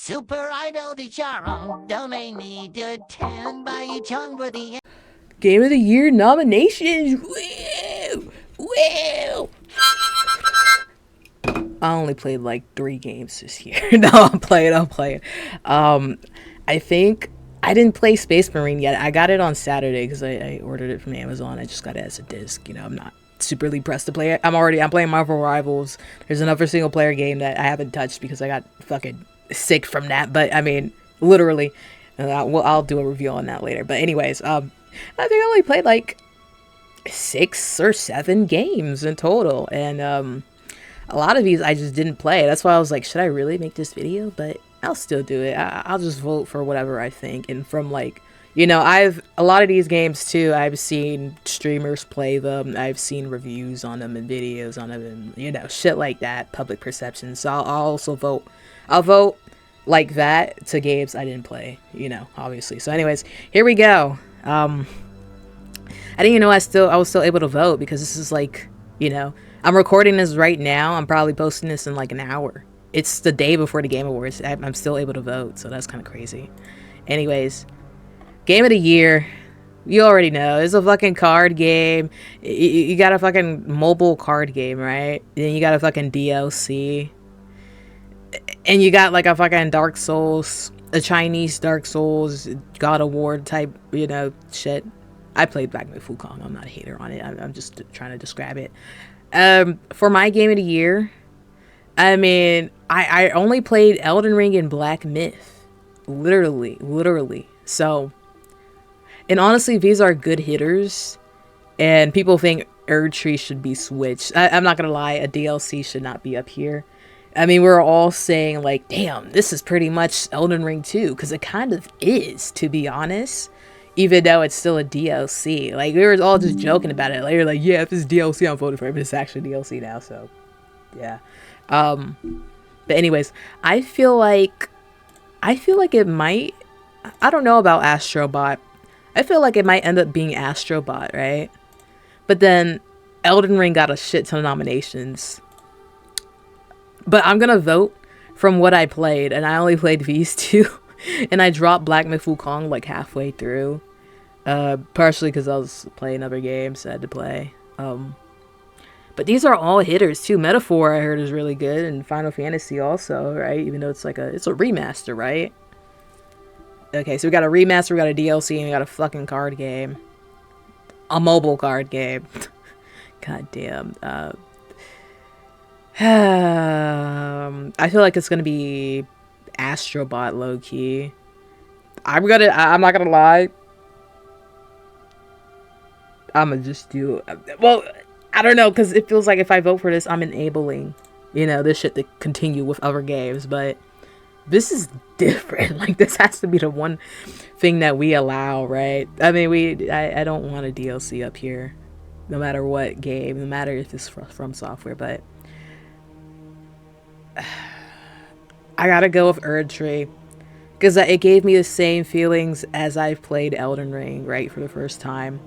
Super Idol di Charo, donate me to 10 by each for the Game of the Year nominations. Woo! Woo! I only played like 3 games this year. No, I'm playing. I think I didn't play Space Marine yet. I got it on Saturday because I ordered it from Amazon. I just got it as a disc. You know, I'm not superly pressed to play it. I'm playing Marvel Rivals. There's another single player game that I haven't touched because I got fucking sick from that. But I mean, literally, I'll do a review on that later. But anyways, I think I only played like 6 or 7 games in total, and a lot of these I just didn't play. That's why I was like, should I really make this video? But I'll still do it. I'll just vote for whatever I think. And from like, you know, a lot of these games too, I've seen streamers play them. I've seen reviews on them and videos on them and, you know, shit like that, public perception. So I'll also vote. I'll vote like that to games I didn't play, you know, obviously. So anyways, here we go. I didn't even know I was still able to vote because this is like, you know, I'm recording this right now. I'm probably posting this in like an hour. It's the day before the Game Awards. I'm still able to vote, so that's kind of crazy. Anyways, Game of the Year. You already know. It's a fucking card game. You got a fucking mobile card game, right? Then you got a fucking DLC. And you got like a fucking Dark Souls, a Chinese Dark Souls, God of War type, you know, shit. I played back with Wukong. I'm not a hater on it. I'm just trying to describe it. For my Game of the Year, I mean, I only played Elden Ring and Black Myth. Literally. So, and honestly, these are good hitters. And people think Erdtree should be switched. I'm not gonna lie, a DLC should not be up here. I mean, we're all saying like, damn, this is pretty much Elden Ring 2. Because it kind of is, to be honest. Even though it's still a DLC. Like, we were all just joking about it. Like, you're like, yeah, if it's DLC, I'm voting for it. But it's actually DLC now, so, yeah. But anyways, I feel like it might, I don't know about Astrobot. I feel like it might end up being Astrobot, right? But then, Elden Ring got a shit ton of nominations. But I'm gonna vote from what I played, and I only played these 2. And I dropped Black Myth Wukong like halfway through. Partially because I was playing other games I had to play. But these are all hitters too. Metaphor I heard is really good, and Final Fantasy also, right? Even though it's like it's a remaster, right? Okay, so we got a remaster, we got a DLC, and we got a fucking card game. A mobile card game. God damn. I feel like it's gonna be Astrobot low key. I'm not gonna lie. I'm gonna just do, well, I don't know, because it feels like if I vote for this, I'm enabling, you know, this shit to continue with other games, but this is different. Like, this has to be the one thing that we allow, right? I mean, I don't want a DLC up here, no matter what game, no matter if it's from software, but I gotta go with Erdtree. Because it gave me the same feelings as I've played Elden Ring, right, for the first time.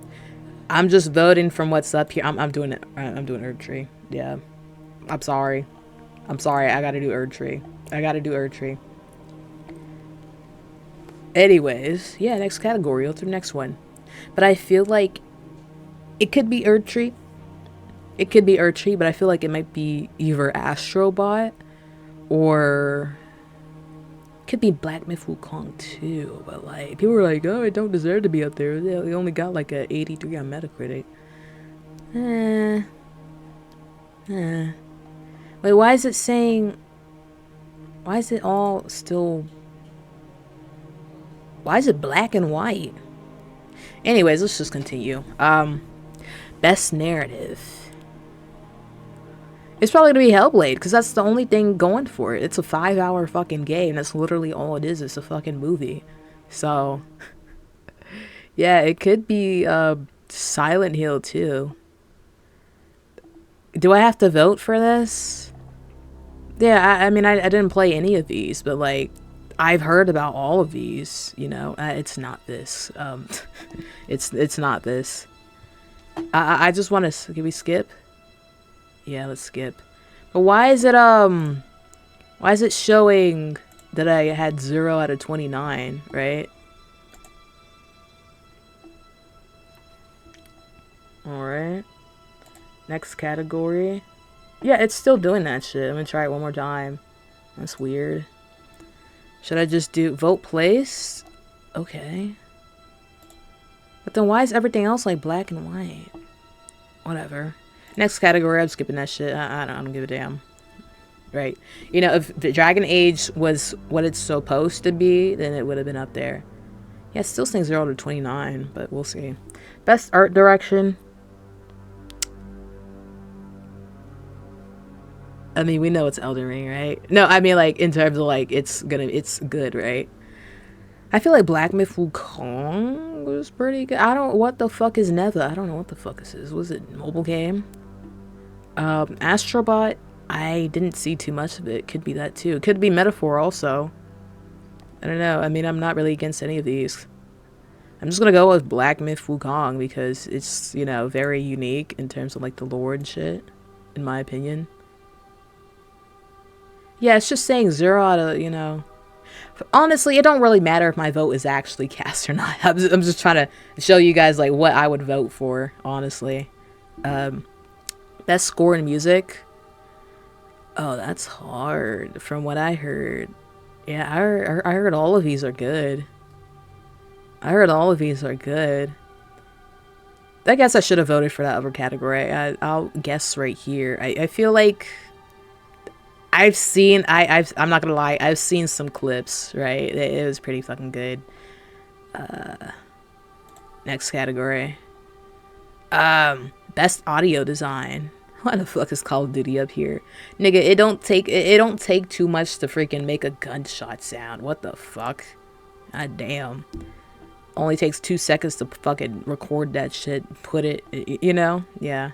I'm just voting from what's up here. I'm doing it. I'm doing Erdtree. Yeah. I'm sorry. I gotta do Erdtree. Anyways, yeah, next category. Go to the next one. But I feel like it could be Erdtree. But I feel like it might be either Astrobot or could be Black Myth Wukong too, but like people were like, oh, it don't deserve to be up there. They only got like a 83 on Metacritic. Wait, why is it saying? Why is it all still? Why is it black and white? Anyways, let's just continue. Best narrative. It's probably gonna be Hellblade, because that's the only thing going for it. It's a 5-hour fucking game. That's literally all it is. It's a fucking movie. So, yeah, it could be Silent Hill too. Do I have to vote for this? Yeah, I mean, I didn't play any of these, but like, I've heard about all of these. You know, it's not this. It's not this. I just want to. Can we skip? Yeah, let's skip. But why is it showing that I had 0 out of 29, right? Alright. Next category. Yeah, it's still doing that shit. I'm gonna try it one more time. That's weird. Should I just do vote place? Okay. But then why is everything else like black and white? Whatever. Next category, I'm skipping that shit. I don't give a damn. Right. You know, if the Dragon Age was what it's supposed to be, then it would have been up there. Yeah, still saying 0 to 29, but we'll see. Best art direction. I mean, we know it's Elden Ring, right? No, I mean, like, in terms of, like, it's good, right? I feel like Black Myth Wukong was pretty good. What the fuck is Nether? I don't know what the fuck this is. Was it a mobile game? Astrobot, I didn't see too much of it. Could be that, too. Could be Metaphor, also. I don't know. I mean, I'm not really against any of these. I'm just gonna go with Black Myth Wukong because it's, you know, very unique in terms of, like, the lore and shit, in my opinion. Yeah, it's just saying 0 out of, you know... Honestly, it don't really matter if my vote is actually cast or not. I'm just trying to show you guys, like, what I would vote for, honestly. Best score in music. Oh, that's hard, from what I heard. Yeah, I heard all of these are good. I heard all of these are good. I guess I should have voted for that other category. I'll guess right here. I feel like... I'm not gonna lie, I've seen some clips, right? It was pretty fucking good. Next category. Best audio design. Why the fuck is Call of Duty up here? Nigga, it don't take too much to freaking make a gunshot sound. What the fuck? God damn. Only takes 2 seconds to fucking record that shit, put it, you know? Yeah.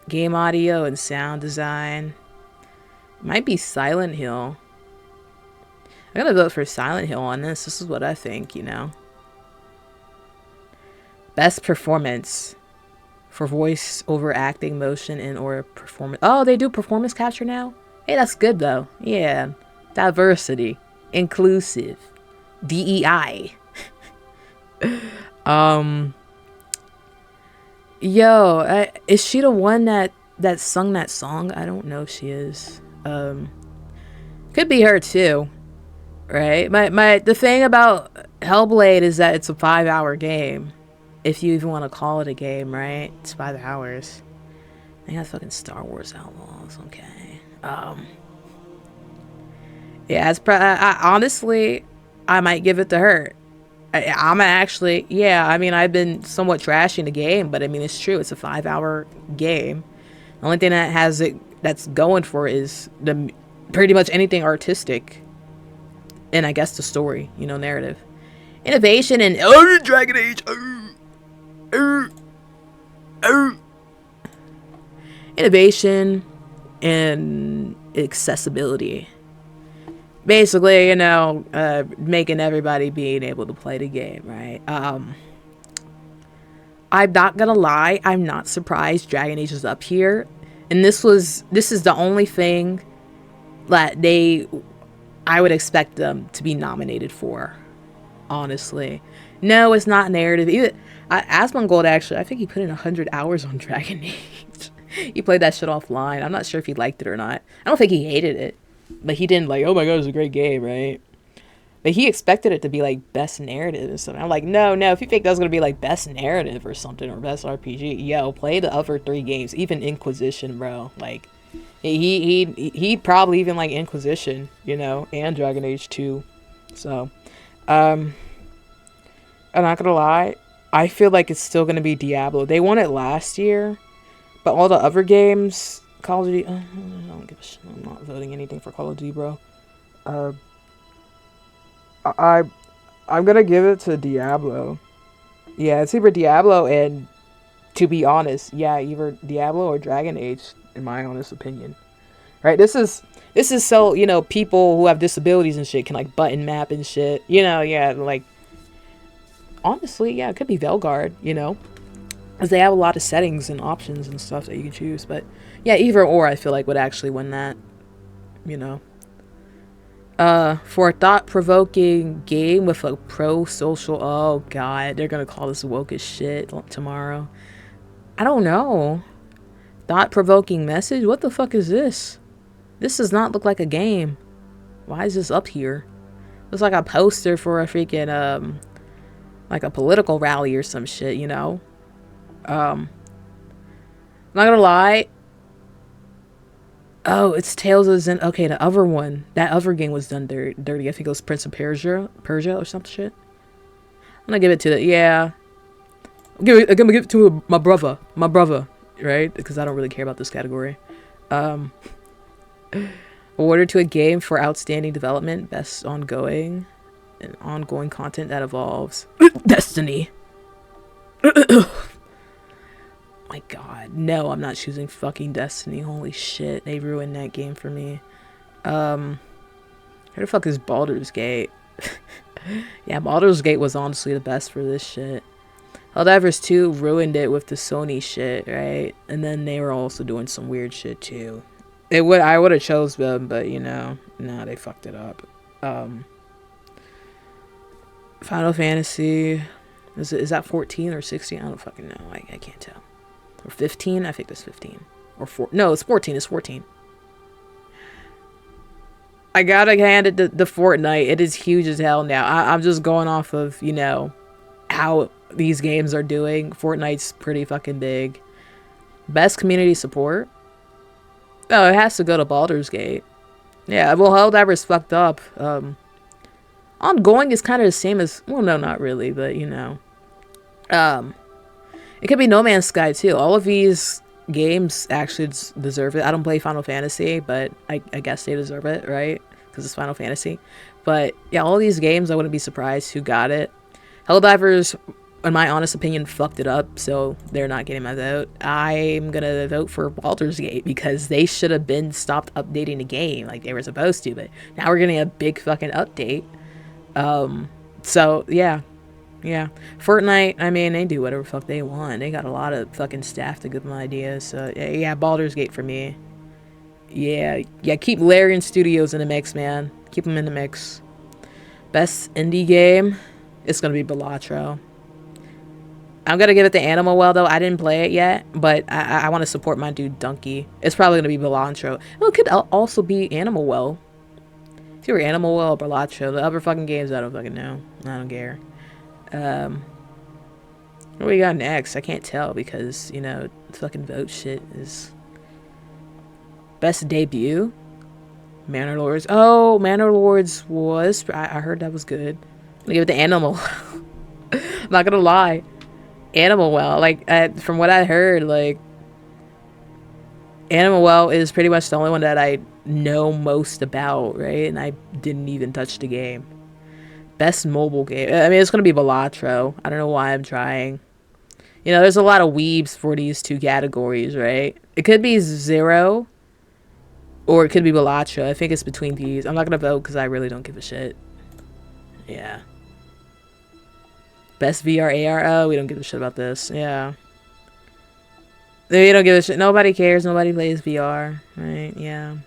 Game audio and sound design. Might be Silent Hill. I'm gonna vote for Silent Hill on this. This is what I think, you know. Best performance. For voice over acting, motion, and or performance. Oh, they do performance capture now? Hey, that's good though. Yeah. Diversity. Inclusive. DEI. Yo, is she the one that sung that song? I don't know if she is. Could be her too, right? The thing about Hellblade is that it's a 5-hour game, if you even want to call it a game, right? It's 5 hours. I got fucking Star Wars Outlaws. Okay. Yeah, honestly, I might give it to her. I'm actually, yeah, I mean, I've been somewhat trashing the game, but I mean, it's true. It's a 5-hour game. The only thing that's going for is pretty much anything artistic. And I guess the story, you know, narrative. Innovation and Dragon Age. Innovation and accessibility. Basically, you know, making everybody being able to play the game, right? I'm not gonna lie, I'm not surprised Dragon Age is up here. And this is the only thing that I would expect them to be nominated for, honestly. No, it's not narrative. Even Asmongold, actually, I think he put in 100 hours on Dragon Age. He played that shit offline. I'm not sure if he liked it or not. I don't think he hated it. But he didn't like, oh my god, it's a great game, right? But he expected it to be like best narrative and something. I'm like, no, if you think that's gonna be like best narrative or something, or best RPG, yo, play the other 3 games, even Inquisition, bro. Like, he probably even like Inquisition, you know, and Dragon Age 2. So, I'm not gonna lie, I feel like it's still gonna be Diablo. They won it last year, but all the other games. Call of Duty, I don't give a shit. I'm not voting anything for Call of Duty, bro. I'm gonna give it to Diablo. Yeah, it's either Diablo and, to be honest, yeah, either Diablo or Dragon Age, in my honest opinion. Right? This is so, you know, people who have disabilities and shit can like button map and shit. You know, yeah, like, honestly, yeah, it could be Veilguard, you know, because they have a lot of settings and options and stuff that you can choose. But yeah, either or, I feel like would actually win that, you know. For a thought-provoking game with a pro-social... Oh, God. They're gonna call this woke as shit tomorrow. I don't know. Thought-provoking message? What the fuck is this? This does not look like a game. Why is this up here? Looks like a poster for a freaking, like a political rally or some shit, you know? I'm not gonna lie. Oh, it's Tales of Zen. Okay, the other one. That other game was done dirty. I think it was Prince of Persia or some shit. I'm gonna give it to the... Yeah. I'm gonna give it to my brother. My brother. Right? Because I don't really care about this category. Awarded to a game for outstanding development. Best ongoing. And ongoing content that evolves. Destiny. My God, no, I'm not choosing fucking Destiny. Holy shit, they ruined that game for me. Where the fuck is Baldur's Gate? Yeah, Baldur's Gate was honestly the best for this shit. Helldivers 2 ruined it with the Sony shit, right? And then they were also doing some weird shit too. I would have chose them, but you know, no, they fucked it up. Final Fantasy, is that 14 or 16? I don't fucking know. I can't tell. Or 15? I think that's 15. Or 4. No, it's 14. It's 14. I gotta hand it to Fortnite. It is huge as hell now. I'm just going off of, you know, how these games are doing. Fortnite's pretty fucking big. Best community support? Oh, it has to go to Baldur's Gate. Yeah, well, Helldivers fucked up. Ongoing is kind of the same as... Well, no, not really, but, you know. It could be No Man's Sky too. All of these games actually deserve it. I don't play Final Fantasy, but I guess they deserve it, right? Because it's Final Fantasy. But yeah, all these games, I wouldn't be surprised who got it. Helldivers, in my honest opinion, fucked it up, so they're not getting my vote. I'm gonna vote for Baldur's Gate because they should have been stopped updating the game like they were supposed to. But now we're getting a big fucking update. So yeah. Yeah, Fortnite, I mean, they do whatever the fuck they want. They got a lot of fucking staff to give them ideas. So, yeah, Baldur's Gate for me. Yeah, keep Larian Studios in the mix, man. Keep them in the mix. Best indie game? It's going to be Balatro. I'm going to give it to Animal Well, though. I didn't play it yet, but I want to support my dude, Donkey. It's probably going to be Balatro. Well, it could also be Animal Well. It's either Animal Well or Balatro. The other fucking games, I don't fucking know. I don't care. What we got next? I can't tell because, you know, fucking vote shit is... Best debut? Manor Lords. Oh, Manor Lords was... I heard that was good. I'm gonna give it to Animal. I'm not gonna lie. Animal Well, like, from what I heard, like... Animal Well is pretty much the only one that I know most about, right? And I didn't even touch the game. Best mobile game. I mean, it's going to be Balatro. I don't know why I'm trying. You know, there's a lot of weebs for these two categories, right? It could be Zero. Or it could be Balatro. I think it's between these. I'm not going to vote because I really don't give a shit. Yeah. Best VR AR. Oh, we don't give a shit about this. Yeah. We don't give a shit. Nobody cares. Nobody plays VR. Right? Yeah.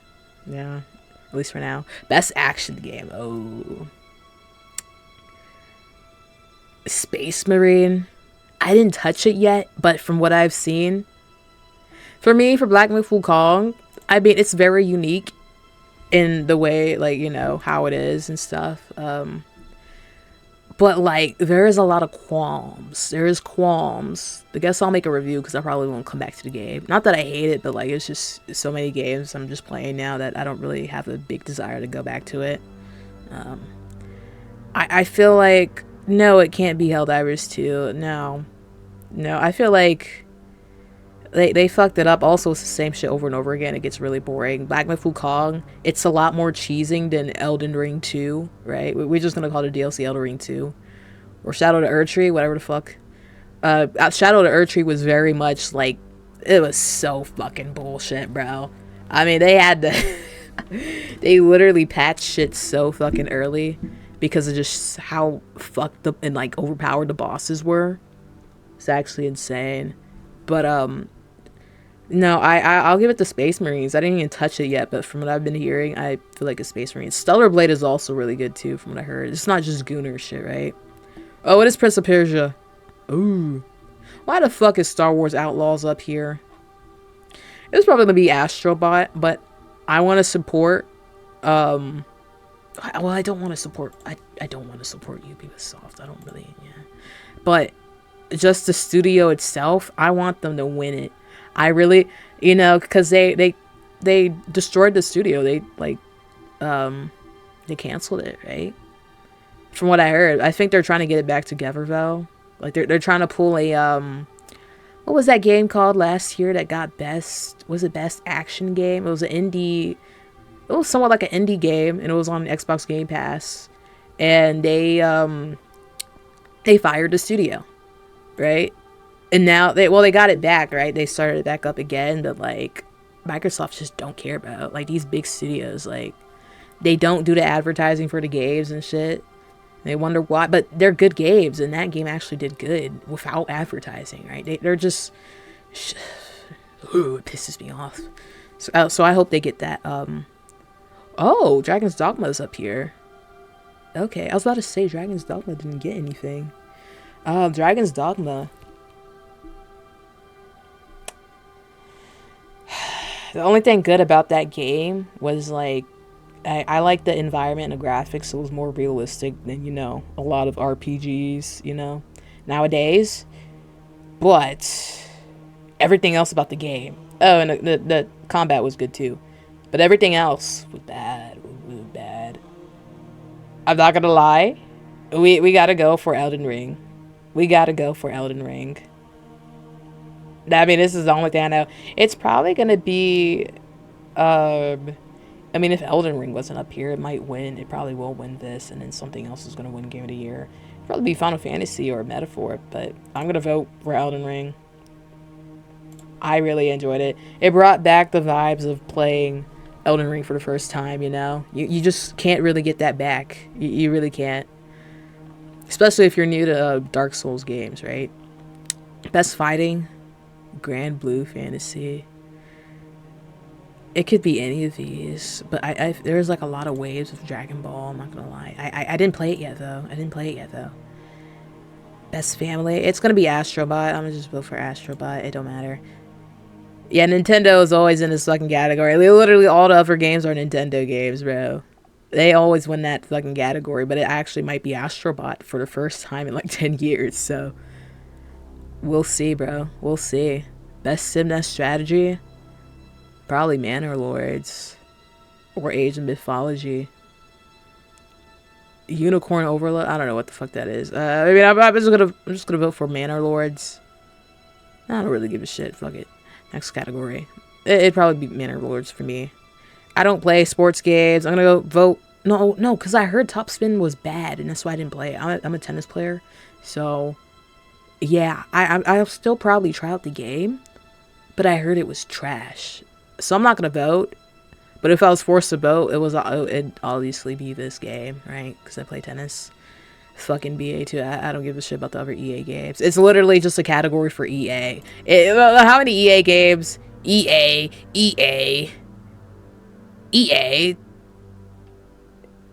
Yeah. At least for now. Best action game. Oh. Space Marine. I didn't touch it yet, but from what I've seen, for me, for Black Myth Wukong, I mean, it's very unique in the way, like, you know, how it is and stuff. But, like, there is a lot of qualms. There is qualms. I guess I'll make a review because I probably won't come back to the game. Not that I hate it, but, like, it's just so many games I'm just playing now that I don't really have a big desire to go back to it. I feel like... No, it can't be Helldivers 2. No, I feel like they fucked it up. Also, it's the same shit over and over again. It gets really boring. Black Myth Wukong, it's a lot more cheesing than Elden Ring 2, right? We're just gonna call it DLC Elden Ring 2. Or Shadow to Erdtree, whatever the fuck. Shadow to Erdtree was very much like... It was so fucking bullshit, bro. I mean, they had to... They literally patched shit so fucking early. Because of just how fucked up and like overpowered the bosses were. It's actually insane. But No, I'll give it to Space Marines. I didn't even touch it yet, but from what I've been hearing, I feel like it's Space Marines. Stellar Blade is also really good too, from what I heard. It's not just Gunner shit, right? Oh, it is Prince of Persia. Ooh. Why the fuck is Star Wars Outlaws up here? It's probably gonna be Astrobot, but I want to support. Well, I don't want to support. I don't want to support Ubisoft. I don't really. Yeah, but just the studio itself, I want them to win it. I really, because they destroyed the studio. They canceled it, right? From what I heard, I think they're trying to get it back together though. Like they're trying to pull a what was that game called last year that got best? Was it best action game? It was an indie. It was somewhat like an indie game, and it was on Xbox Game Pass. And they fired the studio, right? And now they got it back, right? They started it back up again, but like Microsoft just don't care about like these big studios. Like they don't do the advertising for the games and shit. They wonder why, but they're good games, and that game actually did good without advertising, right? They're just, ooh, it pisses me off. So I hope they get that. Oh, Dragon's Dogma is up here. Okay, I was about to say Dragon's Dogma didn't get anything. Dragon's Dogma. The only thing good about that game was like, I like the environment and the graphics, so it was more realistic than, a lot of RPGs, nowadays. But everything else about the game. Oh, and the combat was good too. But everything else was bad. Really bad. I'm not gonna lie. We gotta go for Elden Ring. We gotta go for Elden Ring. I mean, this is the only thing I know. It's probably gonna be I mean, if Elden Ring wasn't up here, it might win. It probably will win this, and then something else is going to win Game of the Year. It'll probably be Final Fantasy or Metaphor, but I'm going to vote for Elden Ring. I really enjoyed it. It brought back the vibes of playing Elden Ring for the first time, You just can't really get that back. You really can't. Especially if you're new to Dark Souls games, right? Best Fighting, Grand Blue Fantasy. It could be any of these, but there's like a lot of waves of Dragon Ball. I'm not gonna lie. I didn't play it yet though. Best Family. It's gonna be Astrobot. I'm gonna just vote for Astrobot. It don't matter. Yeah, Nintendo is always in this fucking category. Literally all the other games are Nintendo games, bro. They always win that fucking category, but it actually might be Astrobot for the first time in like 10 years. So we'll see, bro. We'll see. Best Simnet Strategy. Probably Manor Lords or Age of Mythology. Unicorn Overload. I don't know what the fuck that is. I mean, I'm just gonna vote for Manor Lords. I don't really give a shit. Fuck it. Next category. It'd probably be Manor Lords for me. I don't play sports games. I'm gonna go vote. No, because I heard Top Spin was bad, and that's why I didn't play it. I'm a tennis player, so yeah, I'll still probably try out the game, but I heard it was trash. So I'm not gonna vote, but if I was forced to vote, it'd obviously be this game, right? Because I play tennis. Fucking BA too. I don't give a shit about the other EA games. It's literally just a category for EA. How many EA games? EA,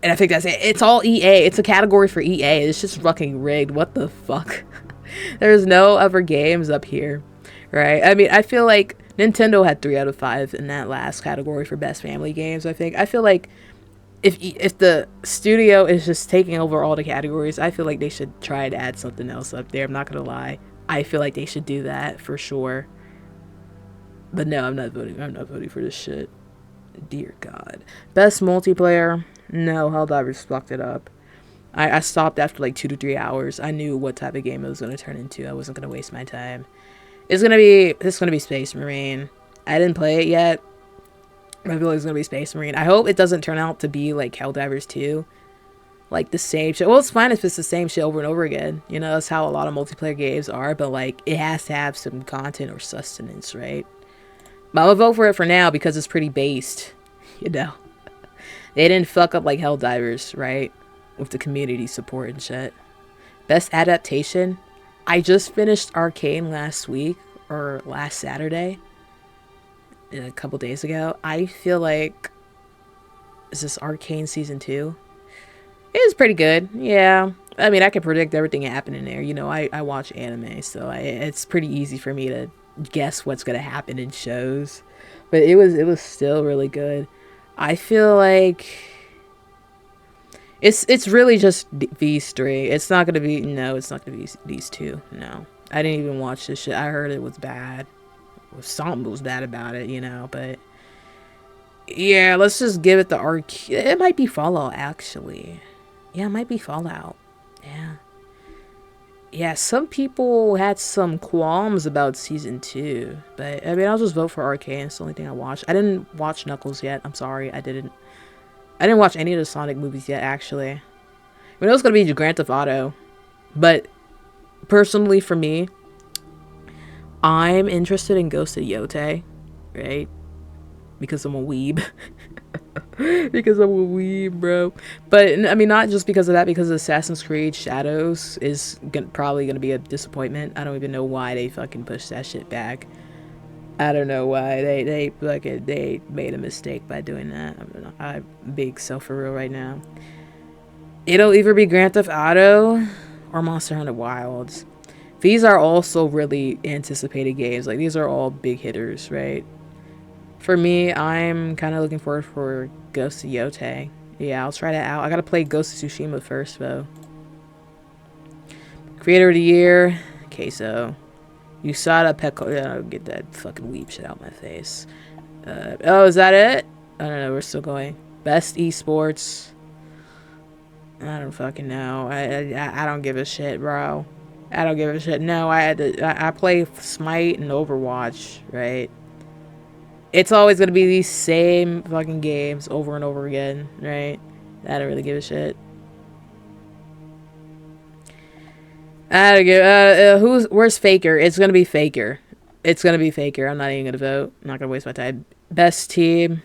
and I think that's it. It's all EA. It's a category for EA. It's just fucking rigged. What the fuck? There's no other games up here, right? I mean, I feel like Nintendo had 3 out of 5 in that last category for best family games. I feel like if the studio is just taking over all the categories, I feel like they should try to add something else up there. I'm not gonna lie. I feel like they should do that for sure. But no, I'm not voting for this shit. Dear God. Best multiplayer. No, Helldivers fucked it up. I stopped after like 2 to 3 hours. I knew what type of game it was gonna turn into. I wasn't gonna waste my time. It's gonna be Space Marine. I didn't play it yet. I feel like it's gonna be Space Marine. I hope it doesn't turn out to be like Helldivers 2. Like the same shit. Well, it's fine if it's the same shit over and over again. That's how a lot of multiplayer games are, but like it has to have some content or sustenance, right? But I'm gonna vote for it for now because it's pretty based. They didn't fuck up like Helldivers, right? With the community support and shit. Best adaptation. I just finished Arcane last week or last Saturday. a couple days ago. I feel like, is this Arcane season 2? It was pretty good. Yeah. I mean, I can predict everything happening there. You know, I watch anime, so it's pretty easy for me to guess what's gonna happen in shows. But it was still really good. I feel like it's really just these three. It's not gonna be it's not gonna be these two. No, I didn't even watch this shit. I heard it was bad. Something was bad about it, but yeah, let's just give it the arc. It might be Fallout, actually. Yeah, it might be Fallout. Yeah. Yeah, some people had some qualms about season 2, but I mean, I'll just vote for Arcane. It's the only thing I watched. I didn't watch Knuckles yet. I'm sorry, I didn't watch any of the Sonic movies yet, actually. I mean, it was gonna be Grand Theft Auto, but personally for me, I'm interested in Ghost of Yotei, right? Because I'm a weeb. Because I'm a weeb, bro. But I mean, not just because of that, because Assassin's Creed Shadows is probably gonna be a disappointment. I don't even know why they fucking pushed that shit back. I don't know why they made a mistake by doing that. I'm being so for real right now. It'll either be Grand Theft Auto or Monster Hunter Wilds. These are also really anticipated games. Like, these are all big hitters, right? For me, I'm kind of looking forward for Ghost of Yotei. Yeah, I'll try that out. I gotta play Ghost of Tsushima first, though. Creator of the Year, Queso. Usada Peko. Get that fucking weep shit out my face. Oh, is that it? I don't know. We're still going. Best esports. I don't fucking know. I don't give a shit, bro. I don't give a shit. No, I play Smite and Overwatch, right? It's always gonna be these same fucking games over and over again, right? I don't really give a shit. I don't give. Where's Faker? It's gonna be Faker. It's gonna be Faker. I'm not even gonna vote. I'm not gonna waste my time. Best team.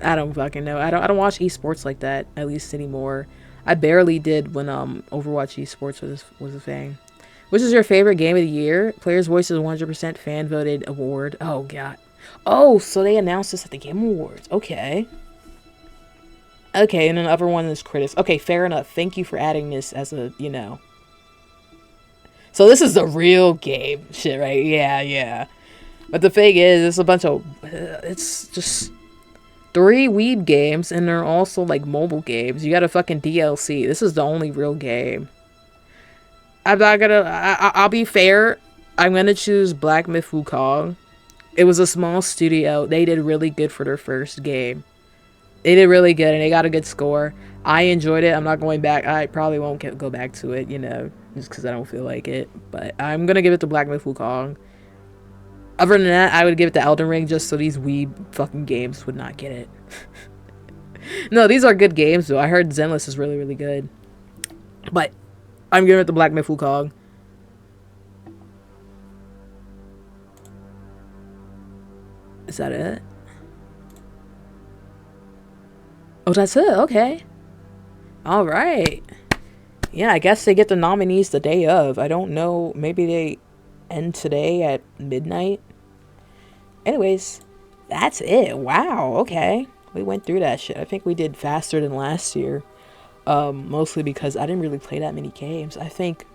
I don't fucking know. I don't watch esports like that, at least anymore. I barely did when Overwatch esports was a thing. Which is your favorite game of the year? Player's Voice is 100% fan voted award. Oh god. Oh, so they announced this at the Game Awards. Okay. Okay, and then the other one is critics. Okay, fair enough. Thank you for adding this as a, So this is the real game shit, right? Yeah. But the thing is, it's a bunch of, it's just 3 weeb games, and they're also like mobile games. You got a fucking DLC. This is the only real game. I'm not gonna, I'll be fair. I'm gonna choose Black Myth Wukong. It was a small studio. They did really good for their first game. They did really good, and they got a good score. I enjoyed it. I'm not going back. I probably won't go back to it, just because I don't feel like it. But I'm gonna give it to Black Myth Wukong. Other than that, I would give it to Elden Ring, just so these weeb fucking games would not get it. No, these are good games, though. I heard Zenless is really, really good. But I'm giving it to Black Myth Wukong. Is that it? Oh, that's it. Okay. All right. Yeah, I guess they get the nominees the day of. I don't know. Maybe they end today at midnight. Anyways, that's it. Wow. Okay. We went through that shit. I think we did faster than last year. Mostly because I didn't really play that many games. I think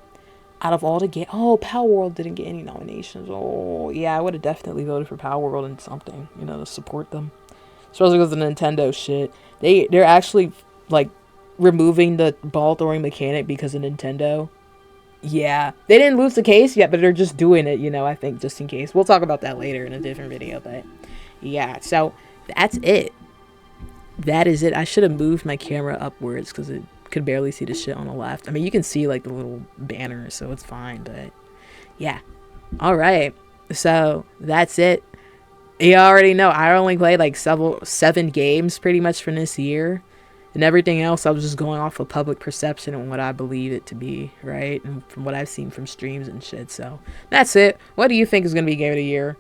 out of all the games... Oh, Power World didn't get any nominations. Oh, yeah, I would have definitely voted for Power World and something, to support them. Especially because of the Nintendo shit. They're actually, like, removing the ball throwing mechanic because of Nintendo. Yeah. They didn't lose the case yet, but they're just doing it, I think, just in case. We'll talk about that later in a different video, but... Yeah, so that's it. That is it. I should have moved my camera upwards because it could barely see the shit on the left. I mean, you can see like the little banner, so it's fine, but yeah. All right. So that's it. You already know I only played like 7 games pretty much from this year, and everything else I was just going off of public perception and what I believe it to be, right? And from what I've seen from streams and shit. So that's it. What do you think is going to be game of the year?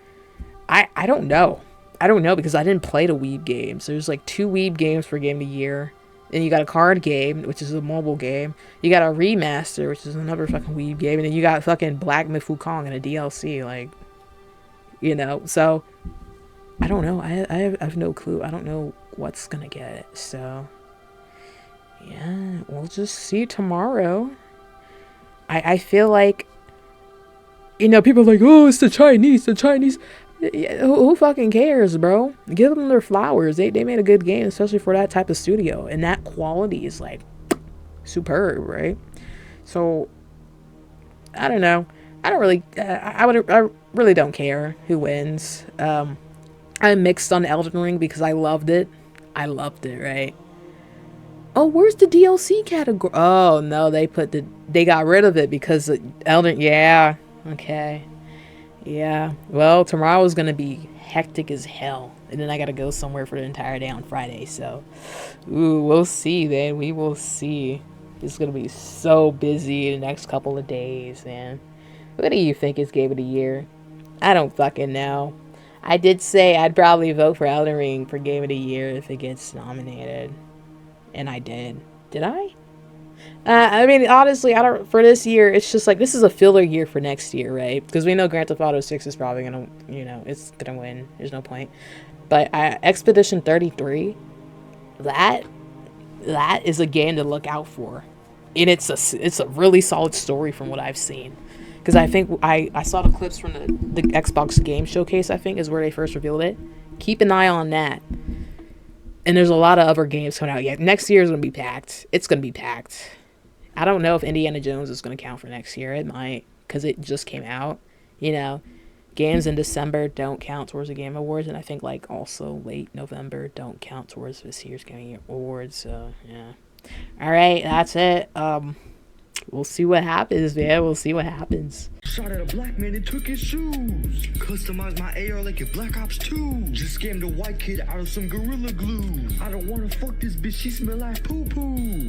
I don't know. I don't know because I didn't play the weeb games. There's like 2 weeb games for game of the year. Then you got a card game, which is a mobile game. You got a remaster, which is another fucking weeb game. And then you got fucking Black Myth Wukong and a DLC. Like, you know? So I don't know. I have no clue. I don't know what's gonna get. So yeah, we'll just see tomorrow. I feel like, you know, people are like, oh, it's the Chinese. Yeah, who fucking cares, bro? Give them their flowers. They made a good game, especially for that type of studio, and that quality is like superb, right? So I don't know. I don't really. I really don't care who wins. I'm mixed on Elden Ring because I loved it. Right? Oh, where's the DLC category? Oh no, they got rid of it because Elden. Yeah. Okay. Yeah. Well, tomorrow's gonna be hectic as hell, and then I gotta go somewhere for the entire day on Friday. So, ooh, we'll see. Then we will see. It's gonna be so busy the next couple of days, man. What do you think is Game of the Year? I don't fucking know. I did say I'd probably vote for Elden Ring for Game of the Year if it gets nominated. And I did. Did I? I mean, honestly, I don't. For this year, it's just like this is a filler year for next year, right? Because we know Grand Theft Auto 6 is probably gonna, you know, it's gonna win. There's no point. But Expedition 33, that is a game to look out for, and it's a really solid story from what I've seen. Because I think I saw the clips from the Xbox Game Showcase, I think, is where they first revealed it. Keep an eye on that. And there's a lot of other games coming out. Yeah, next year is going to be packed. It's going to be packed. I don't know if Indiana Jones is going to count for next year. It might, because it just came out. You know, games in December don't count towards the Game Awards. And I think, like, also late November don't count towards this year's Game Awards. So, yeah. All right, that's it. We'll see what happens, man. We'll see what happens. Shot at a black man and took his shoes. Customized my AR like a Black Ops 2. Just scammed a white kid out of some Gorilla Glue. I don't wanna fuck this bitch, she smell like poo-poo.